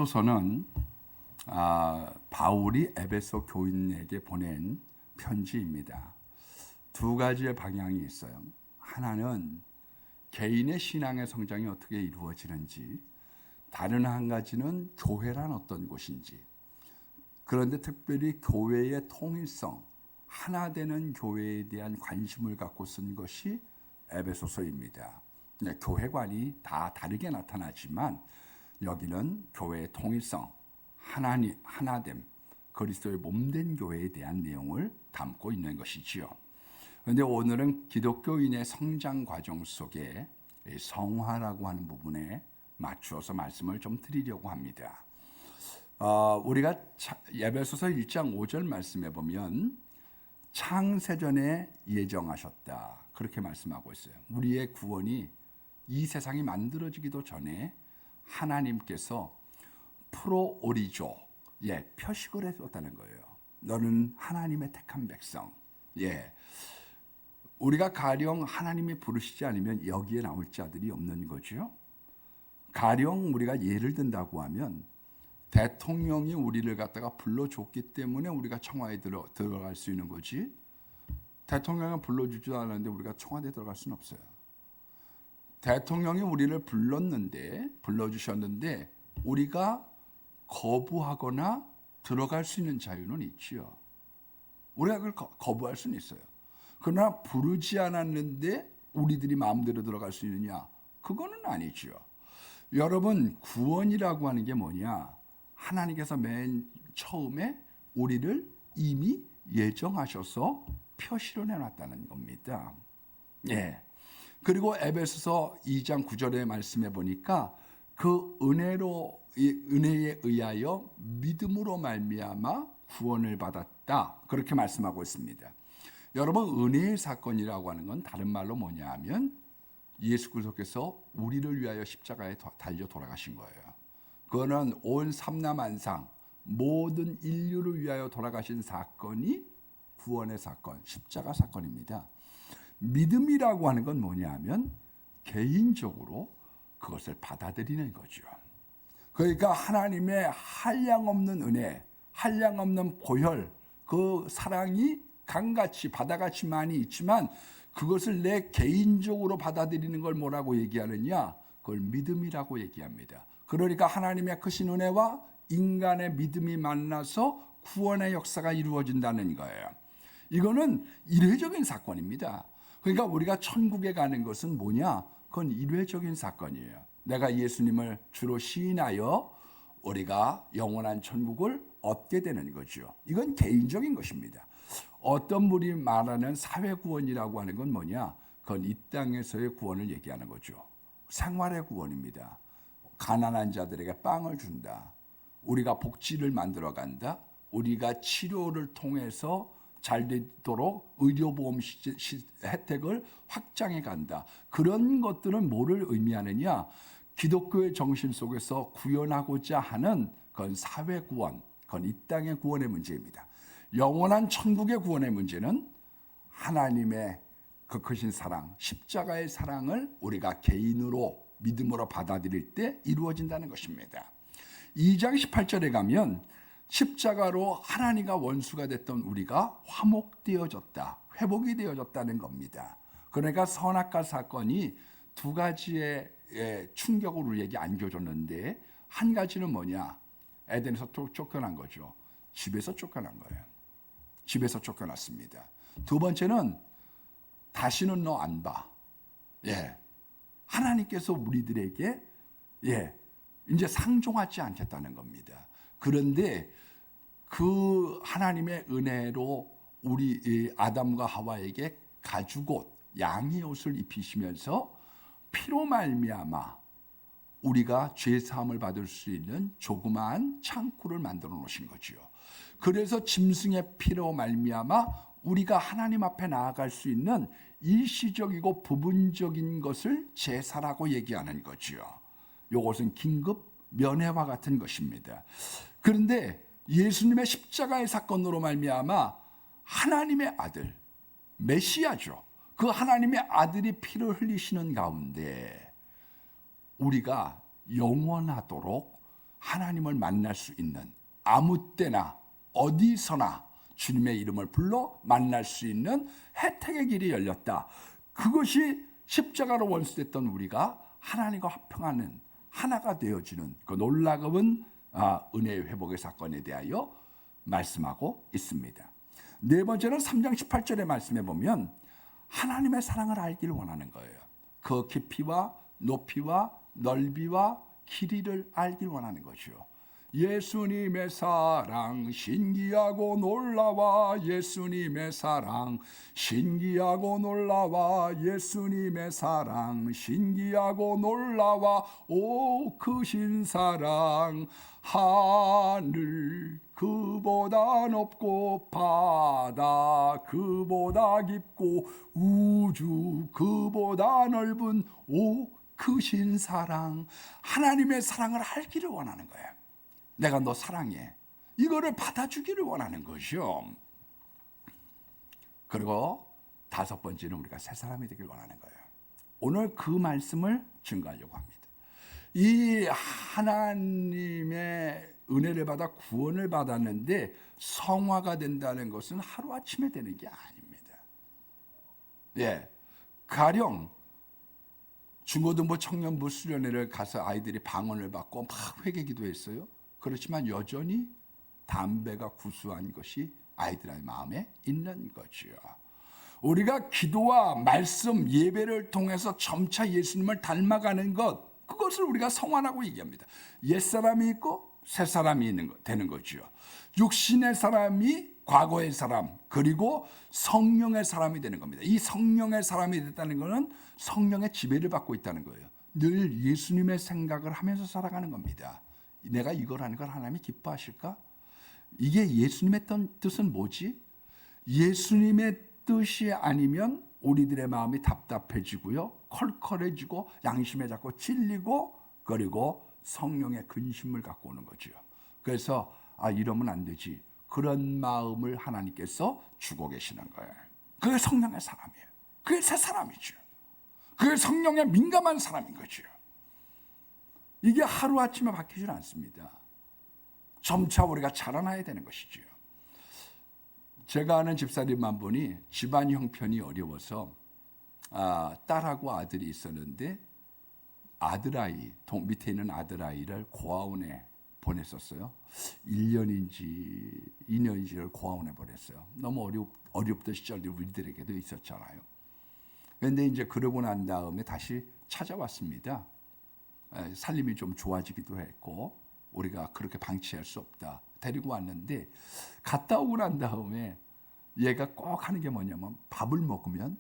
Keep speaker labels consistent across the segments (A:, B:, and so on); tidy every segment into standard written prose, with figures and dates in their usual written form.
A: 에베소서는 바울이 에베소 교인에게 보낸 편지입니다. 두 가지의 방향이 있어요. 하나는 개인의 신앙의 성장이 어떻게 이루어지는지, 다른 한 가지는 교회란 어떤 곳인지. 그런데 특별히 교회의 통일성, 하나 되는 교회에 대한 관심을 갖고 쓴 것이 에베소서입니다. 교회관이 다 다르게 나타나지만 여기는 교회의 통일성, 하나됨, 그리스도의 몸된 교회에 대한 내용을 담고 있는 것이지요. 그런데 오늘은 기독교인의 성장 과정 속에 성화라고 하는 부분에 맞추어서 말씀을 좀 드리려고 합니다. 우리가 에베소서 1장 5절 말씀에 보면 창세전에 예정하셨다, 그렇게 말씀하고 있어요. 우리의 구원이 이 세상이 만들어지기도 전에 하나님께서 프로오리조, 표식을 해줬다는 거예요. 너는 하나님의 택한 백성. 우리가 가령 하나님이 부르시지 않으면 여기에 나올 자들이 없는 거죠. 가령 우리가 예를 든다고 하면 대통령이 우리를 갖다가 불러줬기 때문에 우리가 청와대에 들어갈 수 있는 거지, 대통령이 불러주지도 않았는데 우리가 청와대에 들어갈 수는 없어요. 대통령이 우리를 불러주셨는데 우리가 거부하거나 들어갈 수 있는 자유는 있지요. 우리가 그걸 거부할 수는 있어요. 그러나 부르지 않았는데 우리들이 마음대로 들어갈 수 있느냐? 그거는 아니지요. 여러분, 구원이라고 하는 게 뭐냐? 하나님께서 맨 처음에 우리를 이미 예정하셔서 표시로 내놨다는 겁니다. 그리고 에베소서 2장 9절의 말씀에 보니까 그 은혜에 의하여 믿음으로 말미암아 구원을 받았다, 그렇게 말씀하고 있습니다. 여러분, 은혜의 사건이라고 하는 건 다른 말로 뭐냐 하면 예수 그리스도께서 우리를 위하여 십자가에 달려 돌아가신 거예요. 그거는 온 삼라만상 모든 인류를 위하여 돌아가신 사건이 구원의 사건, 십자가 사건입니다. 믿음이라고 하는 건 뭐냐 하면 개인적으로 그것을 받아들이는 거죠. 그러니까 하나님의 한량없는 은혜, 한량없는 보혈, 그 사랑이 강같이 바다같이 많이 있지만 그것을 내 개인적으로 받아들이는 걸 뭐라고 얘기하느냐? 그걸 믿음이라고 얘기합니다. 그러니까 하나님의 크신 은혜와 인간의 믿음이 만나서 구원의 역사가 이루어진다는 거예요. 이거는 일회적인 사건입니다. 그러니까 우리가 천국에 가는 것은 뭐냐? 그건 일회적인 사건이에요. 내가 예수님을 주로 시인하여 우리가 영원한 천국을 얻게 되는 거죠. 이건 개인적인 것입니다. 어떤 분이 말하는 사회구원이라고 하는 건 뭐냐? 그건 이 땅에서의 구원을 얘기하는 거죠. 생활의 구원입니다. 가난한 자들에게 빵을 준다. 우리가 복지를 만들어 간다. 우리가 치료를 통해서 잘 되도록 의료보험 혜택을 확장해 간다. 그런 것들은 뭐를 의미하느냐? 기독교의 정신 속에서 구현하고자 하는 그건 사회구원, 그건 이 땅의 구원의 문제입니다. 영원한 천국의 구원의 문제는 하나님의 그 크신 사랑, 십자가의 사랑을 우리가 개인으로 믿음으로 받아들일 때 이루어진다는 것입니다. 2장 18절에 가면 십자가로 하나님과 원수가 됐던 우리가 화목되어졌다, 회복이 되어졌다는 겁니다. 그러니까 선악과 사건이 두 가지의 충격을 우리에게 안겨줬는데, 한 가지는 뭐냐? 에덴에서 쫓겨난 거죠. 집에서 쫓겨난 거예요. 집에서 쫓겨났습니다. 두 번째는 다시는 너 안 봐. 하나님께서 우리들에게 이제 상종하지 않겠다는 겁니다. 그런데 그 하나님의 은혜로 우리 아담과 하와에게 가죽옷, 양의 옷을 입히시면서 피로 말미암아 우리가 죄 사함을 받을 수 있는 조그마한 창구를 만들어 놓으신 거죠. 그래서 짐승의 피로 말미암아 우리가 하나님 앞에 나아갈 수 있는 일시적이고 부분적인 것을 제사라고 얘기하는 거죠. 이것은 긴급 면회와 같은 것입니다. 그런데 예수님의 십자가의 사건으로 말미암아 하나님의 아들, 메시아죠. 그 하나님의 아들이 피를 흘리시는 가운데 우리가 영원하도록 하나님을 만날 수 있는, 아무 때나 어디서나 주님의 이름을 불러 만날 수 있는 혜택의 길이 열렸다. 그것이 십자가로 원수됐던 우리가 하나님과 화평하는 하나가 되어지는 그 놀라운 은혜의 회복의 사건에 대하여 말씀하고 있습니다. 네 번째는 3장 18절의 말씀에 보면 하나님의 사랑을 알기를 원하는 거예요. 그 깊이와 높이와 넓이와 길이를 알기를 원하는 것이요. 예수님의 사랑 신기하고 놀라워, 예수님의 사랑 신기하고 놀라워, 예수님의 사랑 신기하고 놀라워. 오 크신 사랑, 하늘 그보다 높고 바다 그보다 깊고 우주 그보다 넓은 오 크신 사랑, 하나님의 사랑을 알기를 원하는 거예요. 내가 너 사랑해, 이거를 받아주기를 원하는 것이요. 그리고 다섯 번째는 우리가 새 사람이 되길 원하는 거예요. 오늘 그 말씀을 증거하려고 합니다. 이 하나님의 은혜를 받아 구원을 받았는데 성화가 된다는 것은 하루아침에 되는 게 아닙니다. 예, 가령 중고등부 청년부 수련회를 가서 아이들이 방언을 받고 막 회개기도 했어요. 그렇지만 여전히 담배가 구수한 것이 아이들의 마음에 있는 거지요. 우리가 기도와 말씀, 예배를 통해서 점차 예수님을 닮아가는 것, 그것을 우리가 성화라고 얘기합니다. 옛사람이 있고 새사람이 되는 거죠. 육신의 사람이 과거의 사람, 그리고 성령의 사람이 되는 겁니다. 이 성령의 사람이 됐다는 것은 성령의 지배를 받고 있다는 거예요. 늘 예수님의 생각을 하면서 살아가는 겁니다. 내가 이걸 하는 걸 하나님이 기뻐하실까? 이게 예수님의 뜻은 뭐지? 예수님의 뜻이 아니면 우리들의 마음이 답답해지고요, 컬컬해지고 양심에 자꾸 찔리고, 그리고 성령의 근심을 갖고 오는 거죠. 그래서 이러면 안 되지, 그런 마음을 하나님께서 주고 계시는 거예요. 그게 성령의 사람이에요. 그게 새 사람이죠. 그게 성령에 민감한 사람인 거죠. 이게 하루아침에 바뀌지 않습니다. 점차 우리가 자라나야 되는 것이죠. 제가 아는 집사님 한 분이 집안 형편이 어려워서 딸하고 아들이 있었는데 아들아이, 밑에 있는 아들아이를 고아원에 보냈었어요. 1년인지 2년인지를 고아원에 보냈어요. 너무 어렵던 시절이 우리들에게도 있었잖아요. 그런데 이제 그러고 난 다음에 다시 찾아왔습니다. 살림이 좀 좋아지기도 했고 우리가 그렇게 방치할 수 없다. 데리고 왔는데 갔다 오고 난 다음에 얘가 꼭 하는 게 뭐냐면 밥을 먹으면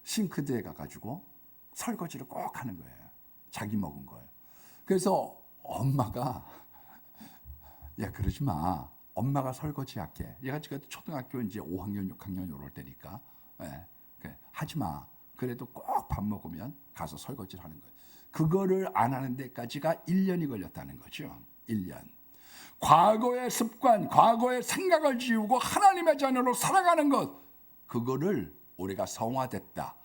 A: 싱크대에 가가지고 설거지를 꼭 하는 거예요. 자기 먹은 거예요. 그래서 엄마가 야 그러지 마. 엄마가 설거지 할게. 얘가 지금 초등학교 이제 5학년, 6학년 이럴 때니까 하지 마. 그래도 꼭 밥 먹으면 가서 설거지를 하는 거예요. 그거를 안 하는 데까지가 1년이 걸렸다는 거죠. 1년. 과거의 습관, 과거의 생각을 지우고 하나님의 자녀로 살아가는 것, 그거를 우리가 성화됐다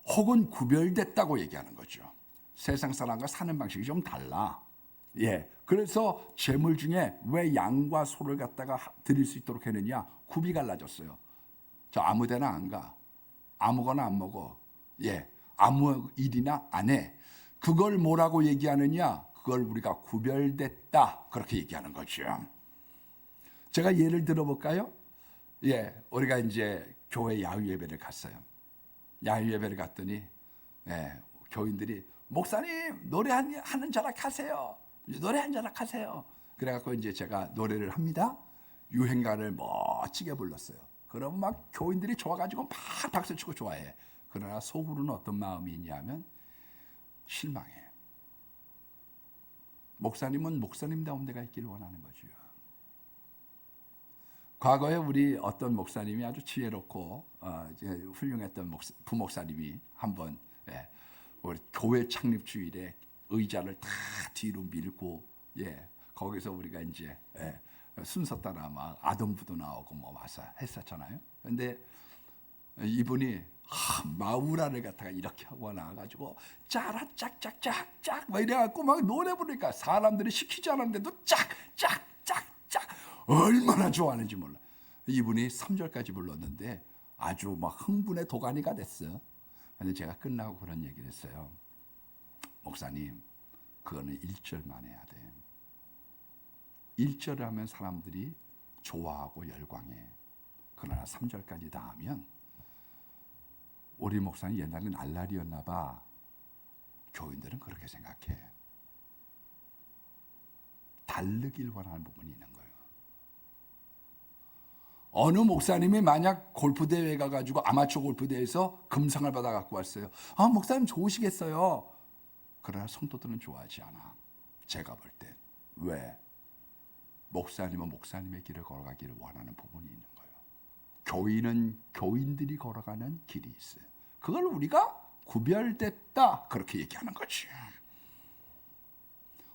A: 혹은 구별됐다고 얘기하는 거죠. 세상 사람과 사는 방식이 좀 달라. 예, 그래서 제물 중에 왜 양과 소를 갖다가 드릴 수 있도록 했느냐? 굽이 갈라졌어요. 저 아무데나 안 가. 아무거나 안 먹어. 예, 아무 일이나 안 해. 그걸 뭐라고 얘기하느냐? 그걸 우리가 구별됐다 그렇게 얘기하는 거죠. 제가 예를 들어볼까요? 예, 우리가 이제 교회 야유 예배를 갔어요. 야유 예배를 갔더니 교인들이 목사님 노래 하는 자락 하세요. 노래 한 자락 하세요. 그래갖고 이제 제가 노래를 합니다. 유행가를 멋지게 불렀어요. 그럼 막 교인들이 좋아가지고 막 박수치고 좋아해. 그러나 속으로는 어떤 마음이 있냐면 실망해. 목사님은 목사님다운 데가 있기를 원하는 거죠. 과거에 우리 어떤 목사님이 아주 지혜롭고 이제 훌륭했던 부목사님이 한번 우리 교회 창립 주일에 의자를 다 뒤로 밀고 거기서 우리가 이제 순서 따라 막 아동부도 나오고 뭐 와서 했었잖아요. 그런데 이분이 마우라를 갖다가 이렇게 하고 나와가지고 짜라 짝짝짝짝 막 이래갖고 막 노래 부르니까 사람들이 시키지 않았는데도 짝짝짝짝 얼마나 좋아하는지 몰라. 이분이 3절까지 불렀는데 아주 막 흥분의 도가니가 됐어. 근데 제가 끝나고 그런 얘기를 했어요. 목사님, 그거는 1절만 해야 돼. 1절을 하면 사람들이 좋아하고 열광해. 그러나 3절까지 다 하면, 우리 목사님 옛날엔 알랄이었나 봐. 교인들은 그렇게 생각해. 다르길 원하는 부분이 있는 거예요. 어느 목사님이 만약 골프대회 가가지고 아마추어 골프대회에서 금상을 받아 갖고 왔어요. 아, 목사님 좋으시겠어요. 그러나 성도들은 좋아하지 않아. 제가 볼 때. 왜? 목사님은 목사님의 길을 걸어가기를 원하는 부분이 있는 거예요. 교인은 교인들이 걸어가는 길이 있어요. 그걸 우리가 구별됐다 그렇게 얘기하는 거지.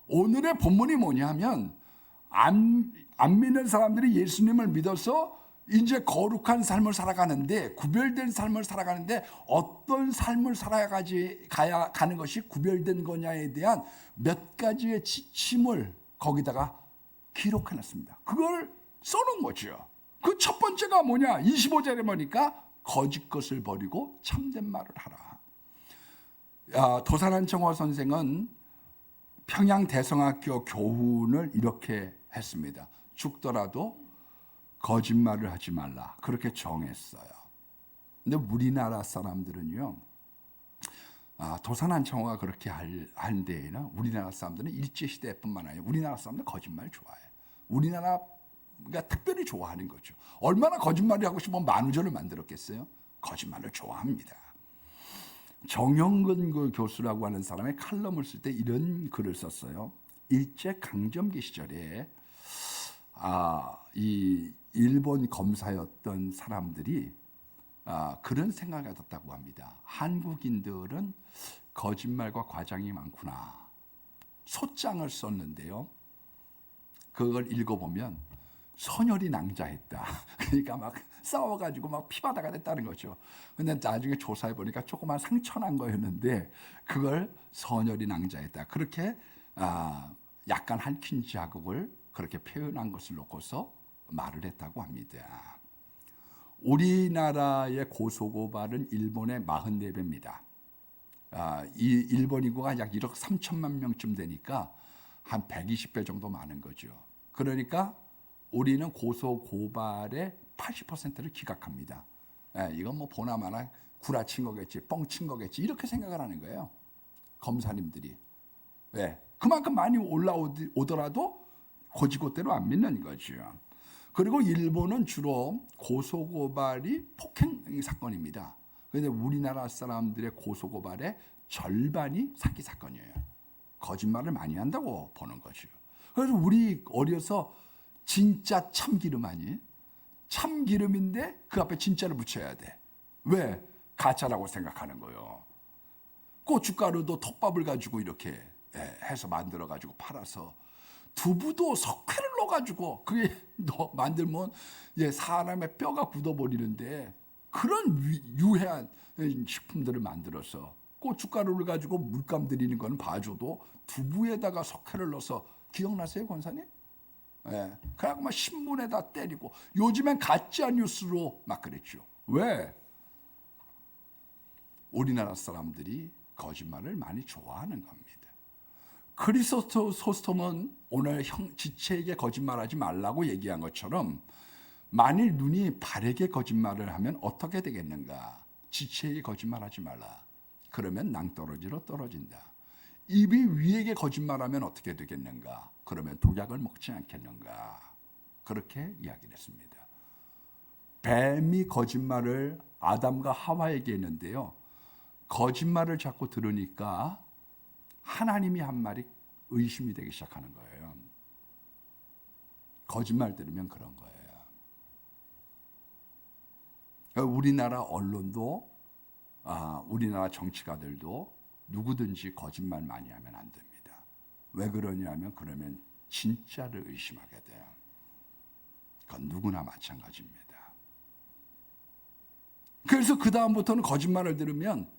A: 오늘의 본문이 뭐냐면 안 믿는 사람들이 예수님을 믿어서 이제 거룩한 삶을 살아가는데, 구별된 삶을 살아가는데 어떤 삶을 가는 것이 구별된 거냐에 대한 몇 가지의 지침을 거기다가 기록해놨습니다. 그걸 써놓은 거죠. 그 첫 번째가 뭐냐? 25절에 보니까 거짓 것을 버리고 참된 말을 하라. 도산한 청화 선생은 평양 대성학교 교훈을 이렇게 했습니다. 죽더라도 거짓말을 하지 말라. 그렇게 정했어요. 근데 우리나라 사람들은요, 도산한 청화가 그렇게 한 데에는 우리나라 사람들은 일제시대뿐만 아니라 우리나라 사람들 거짓말 좋아해. 우리나라가 특별히 좋아하는 거죠. 얼마나 거짓말을 하고 싶으면 만우절을 만들었겠어요? 거짓말을 좋아합니다. 정영근 그 교수라고 하는 사람의 칼럼을 쓸 때 이런 글을 썼어요. 일제 강점기 시절에 이 일본 검사였던 사람들이 그런 생각을 가졌다고 합니다. 한국인들은 거짓말과 과장이 많구나. 소장을 썼는데요. 그걸 읽어보면 선열이 낭자했다. 그러니까 막 싸워가지고 막 피바다가 됐다는 거죠. 근데 나중에 조사해 보니까 조그만 상처난 거였는데 그걸 선열이 낭자했다. 그렇게 약간 한킨 자국을 그렇게 표현한 것을 놓고서 말을 했다고 합니다. 우리나라의 고소고발은 일본의 44배입니다. 이 일본 인구가 약 1억 3천만 명쯤 되니까 한 120배 정도 많은 거죠. 그러니까 우리는 고소고발의 80%를 기각합니다. 이건 뭐 보나마나 구라친 거겠지, 뻥친 거겠지, 이렇게 생각을 하는 거예요. 검사님들이. 그만큼 많이 올라오더라도 고지고대로 안 믿는 거죠. 그리고 일본은 주로 고소고발이 폭행 사건입니다. 그런데 우리나라 사람들의 고소고발의 절반이 사기 사건이에요. 거짓말을 많이 한다고 보는 거죠. 그래서 우리 어려서 진짜 참기름 아니? 참기름인데 그 앞에 진짜를 붙여야 돼. 왜? 가짜라고 생각하는 거예요. 고춧가루도 톱밥을 가지고 이렇게 해서 만들어가지고 팔아서, 두부도 석회를 넣어가지고 그게 만들면 사람의 뼈가 굳어버리는데, 그런 유해한 식품들을 만들어서 고춧가루를 가지고 물감 들이는 건 봐줘도 두부에다가 석회를 넣어서, 기억나세요, 권사님? 그래갖고 막 신문에다 때리고, 요즘엔 가짜 뉴스로 막 그랬죠. 왜? 우리나라 사람들이 거짓말을 많이 좋아하는 겁니다. 크리소스톰은 오늘 지체에게 거짓말하지 말라고 얘기한 것처럼, 만일 눈이 바르게 거짓말을 하면 어떻게 되겠는가? 지체에게 거짓말하지 말라. 그러면 낭떠러지로 떨어진다. 입이 위에게 거짓말하면 어떻게 되겠는가? 그러면 독약을 먹지 않겠는가? 그렇게 이야기를 했습니다. 뱀이 거짓말을 아담과 하와에게 했는데요, 거짓말을 자꾸 들으니까 하나님이 한 말이 의심이 되기 시작하는 거예요. 거짓말 들으면 그런 거예요. 우리나라 언론도, 우리나라 정치가들도 누구든지 거짓말 많이 하면 안 됩니다. 왜 그러냐면, 그러면 진짜를 의심하게 돼요. 그건 누구나 마찬가지입니다. 그래서 그 다음부터는 거짓말을 들으면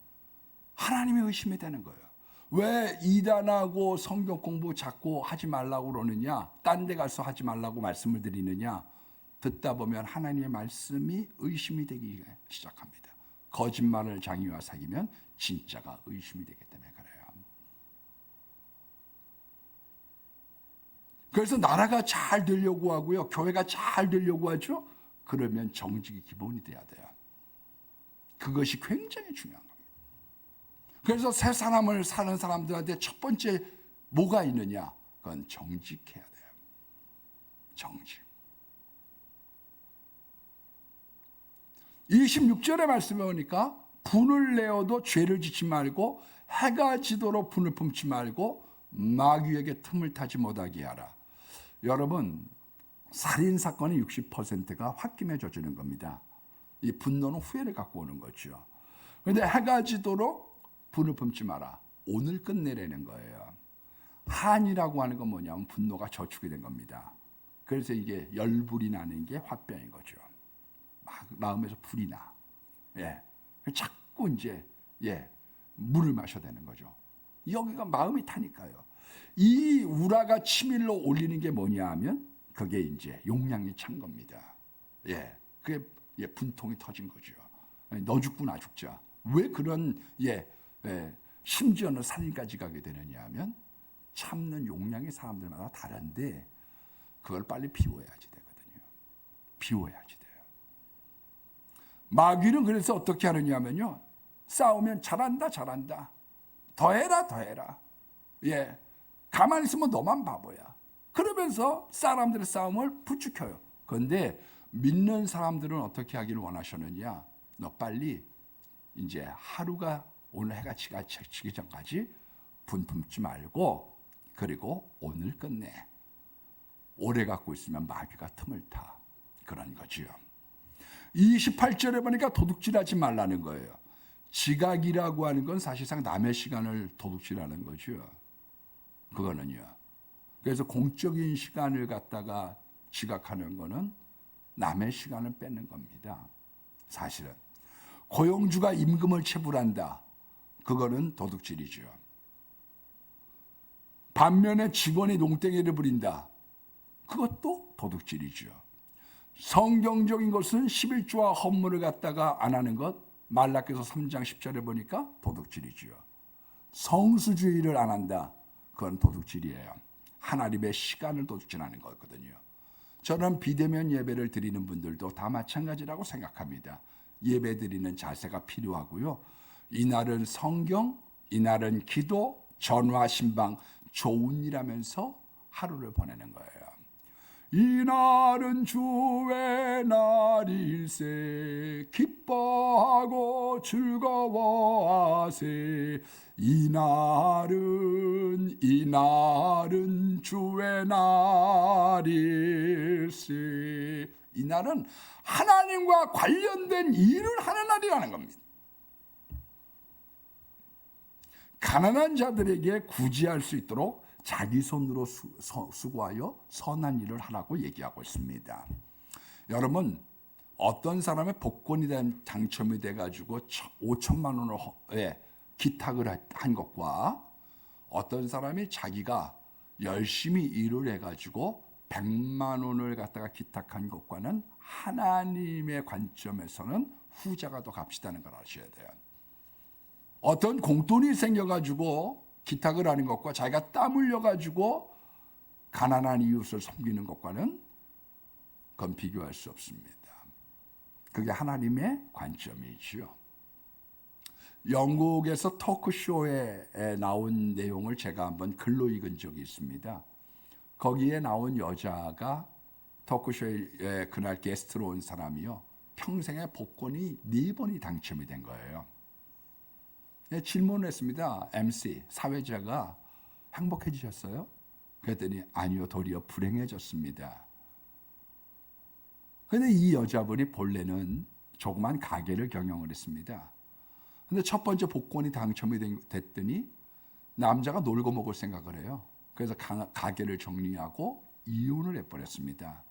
A: 하나님의 의심이 되는 거예요. 왜 이단하고 성경 공부 자꾸 하지 말라고 그러느냐, 딴 데 가서 하지 말라고 말씀을 드리느냐, 듣다 보면 하나님의 말씀이 의심이 되기 시작합니다. 거짓말을 장의와 사귀면 진짜가 의심이 되기 때문에 그래요. 그래서 나라가 잘 되려고 하고요, 교회가 잘 되려고 하죠. 그러면 정직이 기본이 돼야 돼요. 그것이 굉장히 중요한 겁니다. 그래서 새 사람을 사는 사람들한테 첫 번째 뭐가 있느냐? 그건 정직해야 돼요. 정직. 26절의 말씀에 보니까 분을 내어도 죄를 짓지 말고 해가 지도록 분을 품지 말고 마귀에게 틈을 타지 못하게 하라. 여러분, 살인 사건의 60%가 홧김에 저지른 겁니다. 이 분노는 후회를 갖고 오는 거죠. 그런데 해가 지도록 분을 품지 마라. 오늘 끝내라는 거예요. 한이라고 하는 건 뭐냐면 분노가 저축이 된 겁니다. 그래서 이게 열불이 나는 게 화병인 거죠. 막 마음에서 불이 나. 예. 자꾸 이제 물을 마셔야 되는 거죠. 여기가 마음이 타니까요. 이 우라가 치밀로 올리는 게 뭐냐 하면 그게 이제 용량이 찬 겁니다. 예. 그게 분통이 터진 거죠. 너 죽고 나 죽자. 왜 그런 심지어는 살인까지 가게 되느냐 하면 참는 용량이 사람들마다 다른데 그걸 빨리 비워야지 되거든요. 비워야지 돼요. 마귀는 그래서 어떻게 하느냐 하면요, 싸우면 잘한다 더해라 가만히 있으면 너만 바보야 그러면서 사람들의 싸움을 부추겨요. 그런데 믿는 사람들은 어떻게 하기를 원하셨느냐, 너 빨리 이제 하루가 오늘 해가 지기 전까지 분 품지 말고 그리고 오늘 끝내. 오래 갖고 있으면 마귀가 틈을 타. 그런 거지요. 28절에 보니까 도둑질하지 말라는 거예요. 지각이라고 하는 건 사실상 남의 시간을 도둑질하는 거죠. 그거는요. 그래서 공적인 시간을 갖다가 지각하는 거는 남의 시간을 뺏는 겁니다. 사실은. 고용주가 임금을 체불한다. 그거는 도둑질이죠. 반면에 직원이 농땡이를 부린다. 그것도 도둑질이죠. 성경적인 것은 11조와 헌물을 갖다가 안 하는 것, 말라기서 3장 10절에 보니까 도둑질이죠. 성수주의를 안 한다. 그건 도둑질이에요. 하나님의 시간을 도둑질하는 거거든요. 저는 비대면 예배를 드리는 분들도 다 마찬가지라고 생각합니다. 예배 드리는 자세가 필요하고요. 이날은 성경, 이날은 기도, 전화, 신방, 좋은 일 하면서 하루를 보내는 거예요. 이날은 주의 날일세 기뻐하고 즐거워하세. 이날은 주의 날일세. 이날은 하나님과 관련된 일을 하는 날이라는 겁니다. 가난한 자들에게 구제할 수 있도록 자기 손으로 수고하여 선한 일을 하라고 얘기하고 있습니다. 여러분, 어떤 사람의 복권이 당첨이 돼가지고 5천만 원을 기탁을 한 것과 어떤 사람이 자기가 열심히 일을 해가지고 100만 원을 갖다가 기탁한 것과는 하나님의 관점에서는 후자가 더 값지다는 걸 아셔야 돼요. 어떤 공돈이 생겨가지고 기탁을 하는 것과 자기가 땀 흘려가지고 가난한 이웃을 섬기는 것과는 그건 비교할 수 없습니다. 그게 하나님의 관점이지요. 영국에서 토크쇼에 나온 내용을 제가 한번 글로 읽은 적이 있습니다. 거기에 나온 여자가 토크쇼에 그날 게스트로 온 사람이요, 평생에 복권이 4번이 당첨이 된 거예요. 질문을 했습니다. MC, 사회자가 행복해지셨어요? 그랬더니 아니요, 도리어 불행해졌습니다. 그런데 이 여자분이 본래는 조그만 가게를 경영을 했습니다. 근데 첫 번째 복권이 당첨이 됐더니 남자가 놀고 먹을 생각을 해요. 그래서 가게를 정리하고 이혼을 해버렸습니다.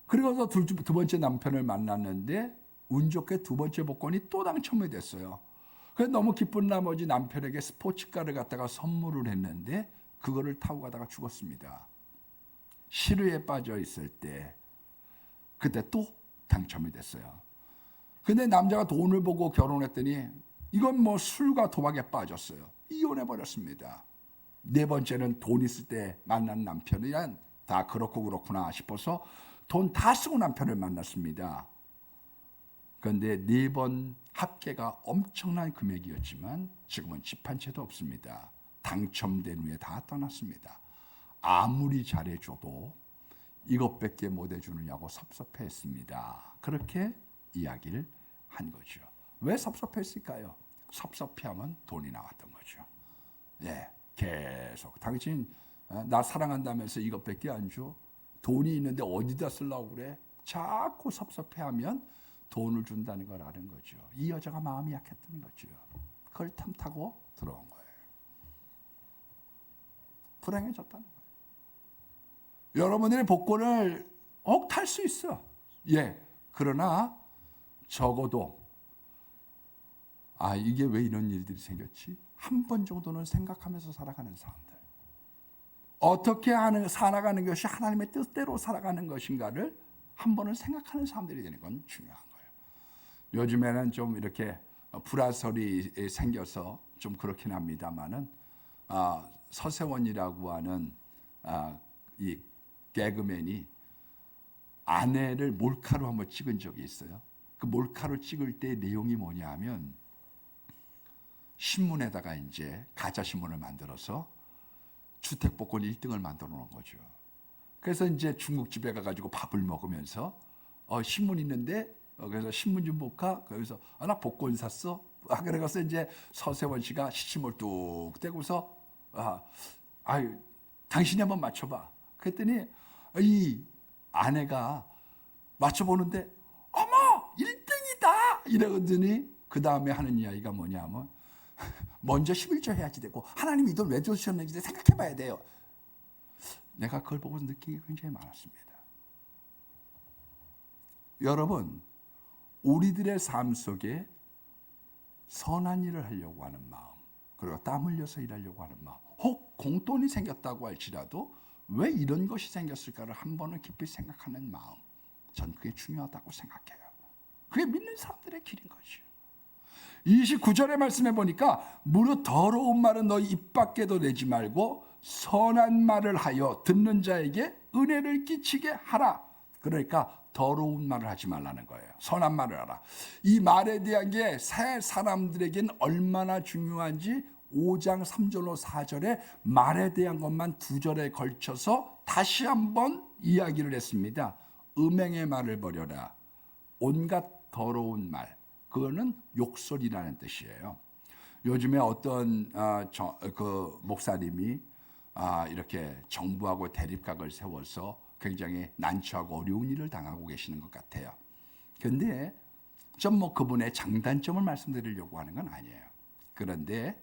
A: 그리고서 두 번째 남편을 만났는데 운 좋게 두 번째 복권이 또 당첨이 됐어요. 그래서 너무 기쁜 나머지 남편에게 스포츠카를 갖다가 선물을 했는데 그거를 타고 가다가 죽었습니다. 시루에 빠져 있을 때 그때 또 당첨이 됐어요. 근데 남자가 돈을 보고 결혼했더니 이건 뭐 술과 도박에 빠졌어요. 이혼해 버렸습니다. 네 번째는 돈 있을 때 만난 남편이란 다 그렇고 그렇구나 싶어서 돈 다 쓰고 남편을 만났습니다. 그런데 네 번 합계가 엄청난 금액이었지만 지금은 집 한 채도 없습니다. 당첨된 후에 다 떠났습니다. 아무리 잘해줘도 이것밖에 못 해주느냐고 섭섭해했습니다. 그렇게 이야기를 한 거죠. 왜 섭섭했을까요? 섭섭해하면 돈이 나왔던 거죠. 예, 계속 당신 나 사랑한다면서 이것밖에 안 줘? 돈이 있는데 어디다 쓰려고 그래? 자꾸 섭섭해하면 돈을 준다는 걸 아는 거죠. 이 여자가 마음이 약했던 거죠. 그걸 탐타고 들어온 거예요. 불행해졌다는 거예요. 여러분들의 복권을 탈 수 있어. 예. 그러나 적어도 이게 왜 이런 일들이 생겼지? 한 번 정도는 생각하면서 살아가는 사람들. 어떻게 살아가는 것이 하나님의 뜻대로 살아가는 것인가를 한 번은 생각하는 사람들이 되는 건 중요한 거예요. 요즘에는 좀 이렇게 불화설이 생겨서 좀 그렇긴 합니다만은 서세원이라고 하는 이 개그맨이 아내를 몰카로 한번 찍은 적이 있어요. 그 몰카로 찍을 때 내용이 뭐냐면 신문에다가 이제 가짜 신문을 만들어서 주택복권 1등을 만들어 놓은 거죠. 그래서 이제 중국집에 가가지고 밥을 먹으면서 신문 있는데 그래서 신문 좀 볼까? 그래서 나 복권 샀어. 그래서 이제 서세원 씨가 시침을 뚝 떼고서 당신이 한번 맞춰봐. 그랬더니 이 아내가 맞춰보는데 어머 1등이다 이러더니 그 다음에 하는 이야기가 뭐냐면 먼저 11조 해야지 되고 하나님이 이 돈 왜 주셨는지 생각해봐야 돼요. 내가 그걸 보고 느낀 게 굉장히 많았습니다. 여러분 우리들의 삶 속에 선한 일을 하려고 하는 마음 그리고 땀 흘려서 일하려고 하는 마음 혹 공돈이 생겼다고 할지라도 왜 이런 것이 생겼을까를 한 번은 깊이 생각하는 마음 전 그게 중요하다고 생각해요. 그게 믿는 사람들의 길인 거죠. 29절의 말씀해 보니까 무릇 더러운 말은 너희 입 밖에도 내지 말고 선한 말을 하여 듣는 자에게 은혜를 끼치게 하라. 그러니까 더러운 말을 하지 말라는 거예요. 선한 말을 하라. 이 말에 대한 게 새 사람들에겐 얼마나 중요한지 5장 3절로 4절에 말에 대한 것만 2절에 걸쳐서 다시 한번 이야기를 했습니다. 음행의 말을 버려라. 온갖 더러운 말. 그거는 욕설이라는 뜻이에요. 요즘에 어떤 그 목사님이 이렇게 정부하고 대립각을 세워서 굉장히 난처하고 어려운 일을 당하고 계시는 것 같아요. 그런데 좀 그분의 장단점을 말씀드리려고 하는 건 아니에요. 그런데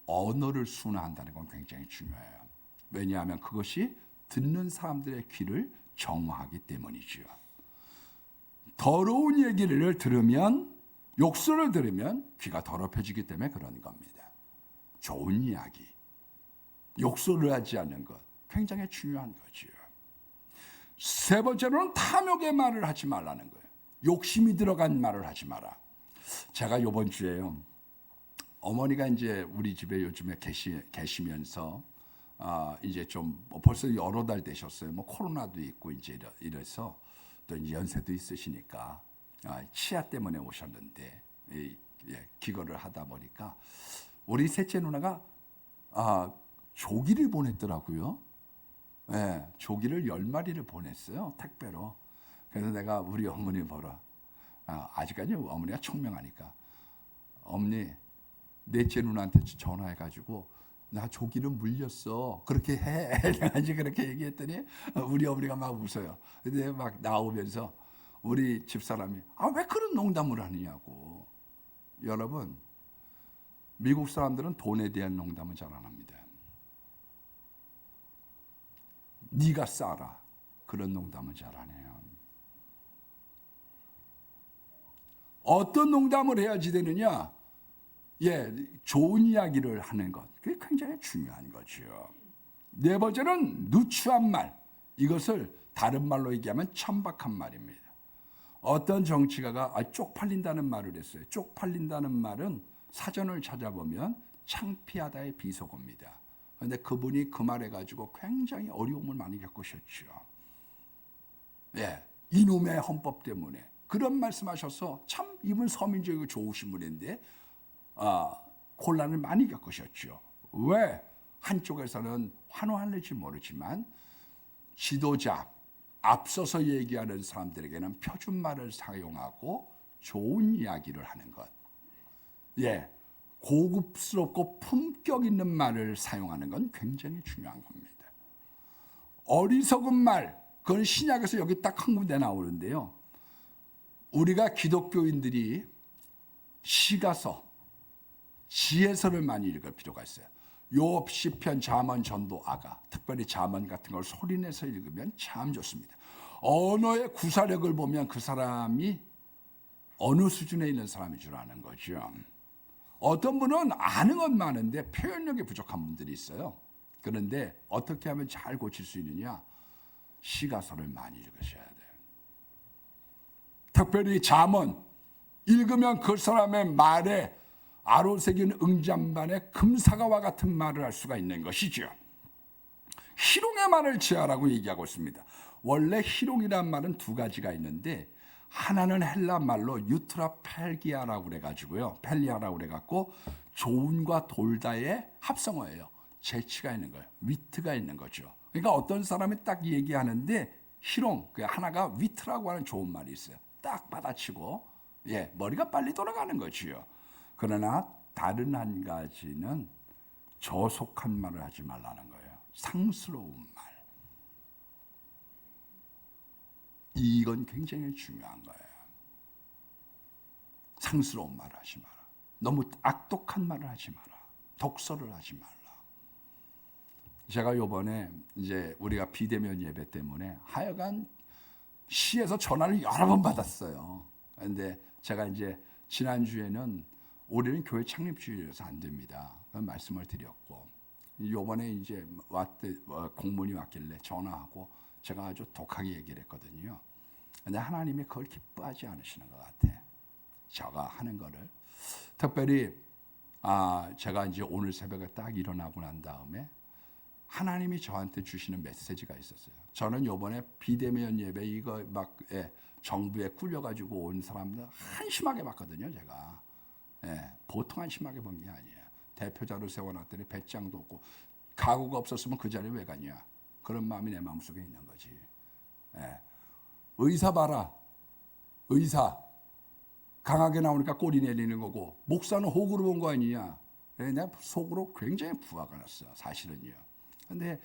A: 언어를 순화한다는 건 굉장히 중요해요. 왜냐하면 그것이 듣는 사람들의 귀를 정화하기 때문이죠. 더러운 얘기를 들으면 욕설을 들으면 귀가 더럽혀지기 때문에 그런 겁니다. 좋은 이야기, 욕설을 하지 않는 것 굉장히 중요한 거죠. 세 번째로는 탐욕의 말을 하지 말라는 거예요. 욕심이 들어간 말을 하지 마라. 제가 이번 주에요. 어머니가 이제 우리 집에 요즘에 계시면서 이제 좀 벌써 여러 달 되셨어요. 코로나도 있고 이제 이래서 또 이제 연세도 있으시니까 치아 때문에 오셨는데 기거를 하다 보니까 우리 셋째 누나가 조기를 보냈더라고요. 네, 조기를 10마리를 보냈어요. 택배로. 그래서 내가 우리 어머니 보러 아직까지 어머니가 총명하니까 어머니 넷째 누나한테 전화해가지고 나 조기를 물렸어. 그렇게 해. 내가 이제 그렇게 얘기했더니 우리 어머니가 막 웃어요. 근데 막 나오면서 우리 집사람이 왜 그런 농담을 하느냐고. 여러분 미국 사람들은 돈에 대한 농담은 잘 안 합니다. 네가 싸라. 그런 농담은 잘 안 해요. 어떤 농담을 해야지 되느냐? 좋은 이야기를 하는 것. 그게 굉장히 중요한 거죠. 네 번째는 누추한 말. 이것을 다른 말로 얘기하면 천박한 말입니다. 어떤 정치가가 쪽팔린다는 말을 했어요. 쪽팔린다는 말은 사전을 찾아보면 창피하다의 비속어입니다. 그런데 그분이 그 말해 가지고 굉장히 어려움을 많이 겪으셨죠. 이놈의 헌법 때문에 그런 말씀하셔서 참 이분 서민적이고 좋으신 분인데 곤란을 많이 겪으셨죠. 왜? 한쪽에서는 환호할지 모르지만 지도자, 앞서서 얘기하는 사람들에게는 표준말을 사용하고 좋은 이야기를 하는 것. 고급스럽고 품격 있는 말을 사용하는 건 굉장히 중요한 겁니다. 어리석은 말, 그건 신약에서 여기 딱 한 군데 나오는데요. 우리가 기독교인들이 시가서, 지혜서를 많이 읽을 필요가 있어요. 욥, 시편, 잠언, 전도, 아가, 특별히 잠언 같은 걸 소리내서 읽으면 참 좋습니다. 언어의 구사력을 보면 그 사람이 어느 수준에 있는 사람인 줄 아는 거죠. 어떤 분은 아는 건 많은데 표현력이 부족한 분들이 있어요. 그런데 어떻게 하면 잘 고칠 수 있느냐? 시가서를 많이 읽으셔야 돼요. 특별히 잠언 읽으면 그 사람의 말에 아로새긴 응잠반의 금사과와 같은 말을 할 수가 있는 것이죠. 희롱의 말을 취하라고 얘기하고 있습니다. 원래 희롱이란 말은 두 가지가 있는데 하나는 헬라 말로 유트라 펠기아라고 그래가지고요. 펠리아라고 그래갖고 조운과 돌다의 합성어예요. 재치가 있는 거예요. 위트가 있는 거죠. 그러니까 어떤 사람이 딱 얘기하는데 희롱, 그 하나가 위트라고 하는 좋은 말이 있어요. 딱 받아치고 머리가 빨리 돌아가는 거지요. 그러나 다른 한 가지는 저속한 말을 하지 말라는 거예요. 상스러운 말. 이건 굉장히 중요한 거예요. 상스러운 말을 하지 마라. 너무 악독한 말을 하지 마라. 독설을 하지 말라. 제가 요번에 이제 우리가 비대면 예배 때문에 하여간 시에서 전화를 여러 번 받았어요. 그런데 제가 이제 지난주에는 올해는 교회 창립주일이라서 안 됩니다. 그런 말씀을 드렸고 요번에 이제 공문이 왔길래 전화하고 제가 아주 독하게 얘기를 했거든요. 근데 하나님이 그걸 기뻐하지 않으시는 것 같아. 제가 하는 거를. 특별히 제가 이제 오늘 새벽에 딱 일어나고 난 다음에 하나님이 저한테 주시는 메시지가 있었어요. 저는 요번에 비대면 예배 이거 막 정부에 꿀려가지고 온 사람들 한심하게 봤거든요. 제가. 보통 한심하게 본 게 아니에요. 대표자로 세워놨더니 배짱도 없고 가구가 없었으면 그 자리에 왜 가냐. 그런 마음이 내 마음속에 있는 거지. 의사 봐라. 의사. 강하게 나오니까 꼬리 내리는 거고 목사는 호구로 본 거 아니냐. 내가 속으로 굉장히 부하가 났어. 사실은요. 근데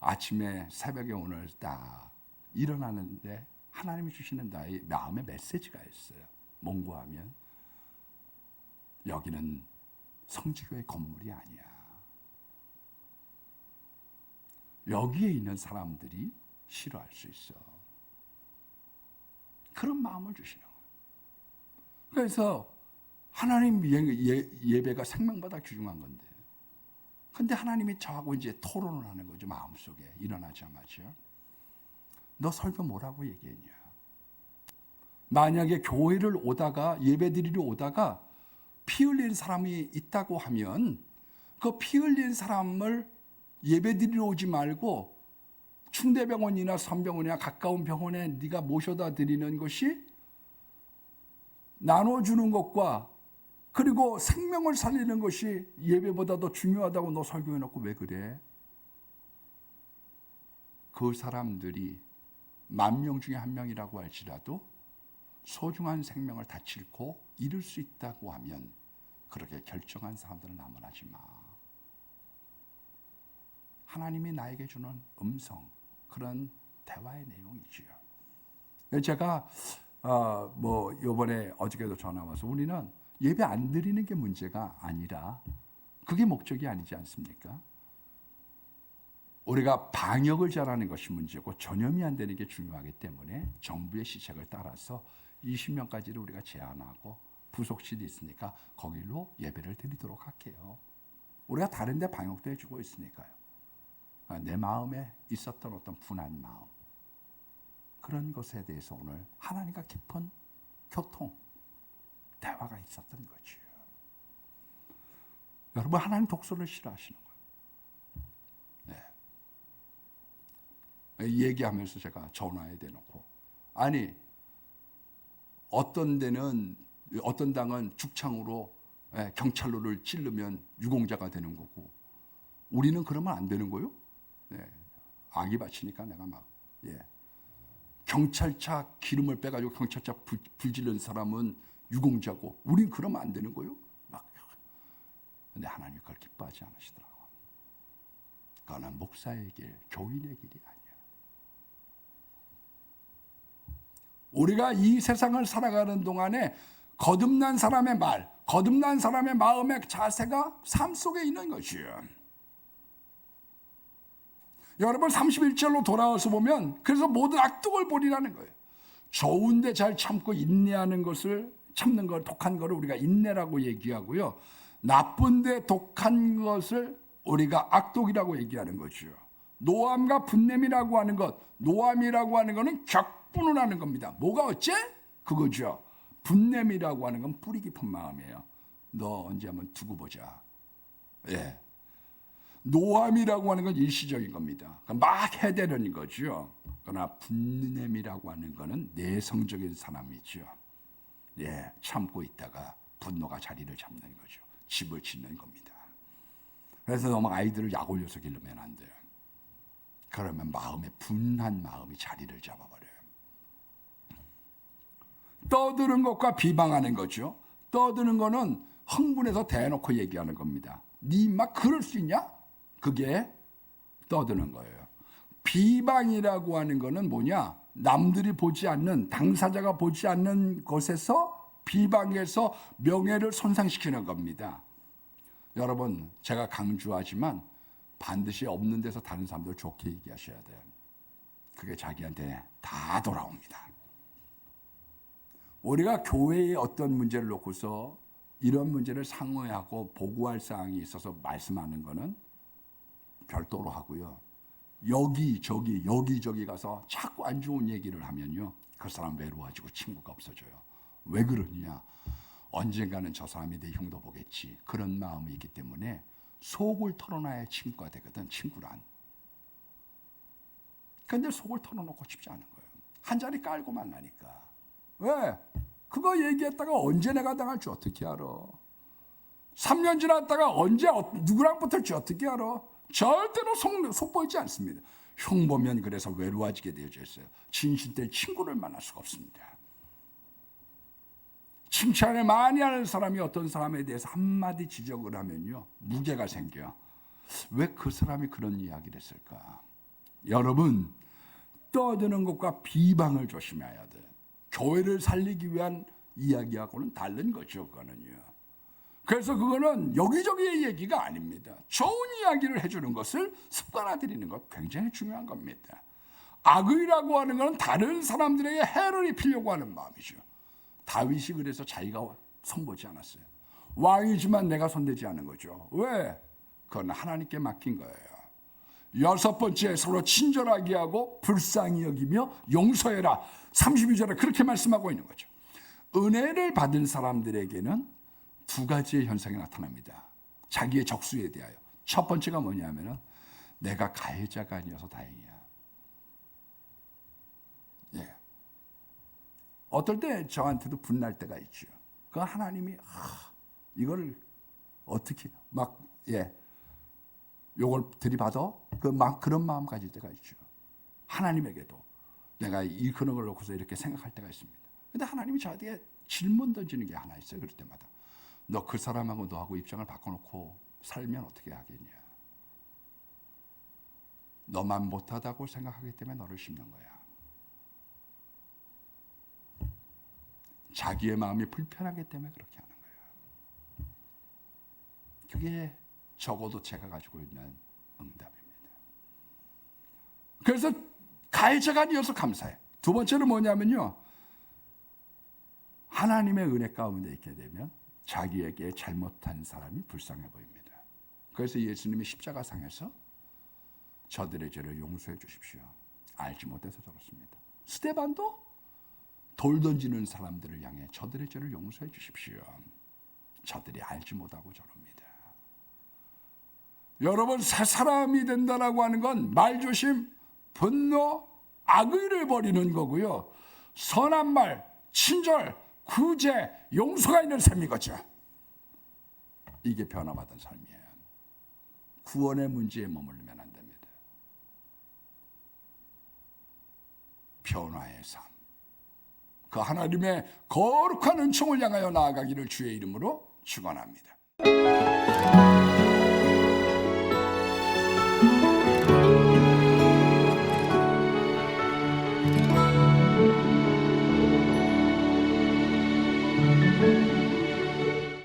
A: 아침에 새벽에 오늘 딱 일어나는데 하나님이 주시는 나의 마음의 메시지가 있어요. 뭔가 하면 여기는 성지교회 건물이 아니야. 여기에 있는 사람들이 싫어할 수 있어. 그런 마음을 주시는 거예요. 그래서 하나님 예배가 생명보다 귀중한 건데 근데 하나님이 저하고 이제 토론을 하는 거죠. 마음속에 일어나자마자. 너 설교 뭐라고 얘기했냐. 만약에 교회를 오다가 예배드리러 오다가 피 흘린 사람이 있다고 하면 그 피 흘린 사람을 예배드리러 오지 말고 충대병원이나 선병원이나 가까운 병원에 네가 모셔다 드리는 것이 나눠주는 것과 그리고 생명을 살리는 것이 예배보다 더 중요하다고 너 설교해놓고 왜 그래? 그 사람들이 10,000명 중에 1명이라고 할지라도 소중한 생명을 다치고 잃을 수 있다고 하면 그렇게 결정한 사람들은 나무라지 마. 하나님이 나에게 주는 음성, 그런 대화의 내용이지요. 제가 요번에 어저께도 전화 와서 우리는 예배 안 드리는 게 문제가 아니라 그게 목적이 아니지 않습니까? 우리가 방역을 잘하는 것이 문제고 전염이 안 되는 게 중요하기 때문에 정부의 시책을 따라서 20명까지를 우리가 제한하고 부속실이 있으니까 거기로 예배를 드리도록 할게요. 우리가 다른 데 방역도 해주고 있으니까요. 내 마음에 있었던 어떤 분한 마음, 그런 것에 대해서 오늘 하나님과 깊은 교통, 대화가 있었던 거죠. 여러분, 하나님 독서를 싫어하시는 거예요. 네. 얘기하면서 제가 전화에 대놓고, 아니 어떤 데는, 어떤 당은 죽창으로 경찰로를 찌르면 유공자가 되는 거고, 우리는 그러면 안 되는 거요? 악이 바치니까 내가 막 경찰차 기름을 빼가지고 경찰차 불지른 사람은 유공자고, 우린 그러면 안 되는 거요? 막. 근데 하나님 그걸 기뻐하지 않으시더라고. 그거는 목사의 길, 교인의 길이 아니야. 우리가 이 세상을 살아가는 동안에 거듭난 사람의 말, 거듭난 사람의 마음의 자세가 삶 속에 있는 것이에요. 여러분, 31절로 돌아와서 보면, 그래서 모든 악독을 버리라는 거예요. 좋은데 잘 참고 인내하는 것을, 참는 걸, 독한 것을 우리가 인내라고 얘기하고요, 나쁜데 독한 것을 우리가 악독이라고 얘기하는 거죠. 노함과 분냄이라고 하는 것, 노함이라고 하는 것은 격분을 하는 겁니다. 뭐가 어째? 그거죠. 분냄이라고 하는 건 뿌리 깊은 마음이에요. 너 언제 한번 두고 보자. 노함이라고 하는 건 일시적인 겁니다. 막 해대려는 거죠. 그러나 분냄이라고 하는 것은 내성적인 사람이죠. 참고 있다가 분노가 자리를 잡는 거죠. 집을 짓는 겁니다. 그래서 너무 아이들을 약 올려서 기르면 안 돼요. 그러면 마음에 분한 마음이 자리를 잡아버려요. 떠드는 것과 비방하는 거죠. 떠드는 거는 흥분해서 대놓고 얘기하는 겁니다. 네 막 그럴 수 있냐? 그게 떠드는 거예요. 비방이라고 하는 거는 뭐냐? 남들이 보지 않는, 당사자가 보지 않는 것에서 비방해서 명예를 손상시키는 겁니다. 여러분, 제가 강조하지만 반드시 없는 데서 다른 사람들 좋게 얘기하셔야 돼요. 그게 자기한테 다 돌아옵니다. 우리가 교회의 어떤 문제를 놓고서 이런 문제를 상호하고 보고할 사항이 있어서 말씀하는 거는 별도로 하고요. 여기저기 가서 자꾸 안 좋은 얘기를 하면요, 그 사람 외로워지고 친구가 없어져요. 왜 그러냐? 언젠가는 저 사람이 내 흉도 보겠지. 그런 마음이 있기 때문에 속을 털어놔야 친구가 되거든, 친구란. 근데 속을 털어놓고 싶지 않은 거예요. 한 자리 깔고 만나니까. 왜? 그거 얘기했다가 언제 내가 당할지 어떻게 알아? 3년 지났다가 언제 누구랑 붙을지 어떻게 알아? 절대로 속보이지 않습니다. 흉 보면 그래서 외로워지게 되어져 있어요. 진실된 친구를 만날 수가 없습니다. 칭찬을 많이 하는 사람이 어떤 사람에 대해서 한마디 지적을 하면요, 무게가 생겨요. 왜 그 사람이 그런 이야기를 했을까? 여러분, 떠드는 것과 비방을 조심해야 돼. 교회를 살리기 위한 이야기하고는 다른 거죠, 그거는요. 그래서 그거는 여기저기의 얘기가 아닙니다. 좋은 이야기를 해주는 것을 습관화들이는 것 굉장히 중요한 겁니다. 악의라고 하는 것은 다른 사람들에게 해를 입히려고 하는 마음이죠. 다윗이 그래서 자기가 손보지 않았어요. 왕이지만 내가 손대지 않은 거죠. 왜? 그건 하나님께 맡긴 거예요. 6번째, 서로 친절하게 하고 불쌍히 여기며 용서해라. 32절에 그렇게 말씀하고 있는 거죠. 은혜를 받은 사람들에게는 두 가지의 현상이 나타납니다. 자기의 적수에 대하여. 첫 번째가 뭐냐면은 내가 가해자가 아니어서 다행이야. 어떨 때 저한테도 분날 때가 있죠. 그 하나님이 이걸 어떻게 요걸 들이받아? 그런 마음 가질 때가 있죠. 하나님에게도 내가 이 그런 걸 놓고서 이렇게 생각할 때가 있습니다. 근데 하나님이 저한테 질문 던지는 게 하나 있어요. 그럴 때마다 너 그 사람하고 너하고 입장을 바꿔놓고 살면 어떻게 하겠냐? 너만 못하다고 생각하기 때문에 너를 심는 거야. 자기의 마음이 불편하기 때문에 그렇게 하는 거예요. 그게 적어도 제가 가지고 있는 응답입니다. 그래서 가해자가 아니어서 감사해. 두 번째는 뭐냐면요, 하나님의 은혜 가운데 있게 되면 자기에게 잘못한 사람이 불쌍해 보입니다. 그래서 예수님이 십자가상에서 저들의 죄를 용서해 주십시오. 알지 못해서 저렇습니다. 스데반도 돌 던지는 사람들을 향해 저들의 죄를 용서해 주십시오. 저들이 알지 못하고 저럽니다. 여러분, 새 사람이 된다라고 하는 건 말조심, 분노, 악의를 버리는 거고요. 선한 말, 친절, 구제, 용서가 있는 삶인 거죠. 이게 변화받은 삶이에요. 구원의 문제에 머무르면 안 됩니다. 변화의 삶. 그 하나님의 거룩한 은총을 향하여 나아가기를 주의 이름으로 축원합니다.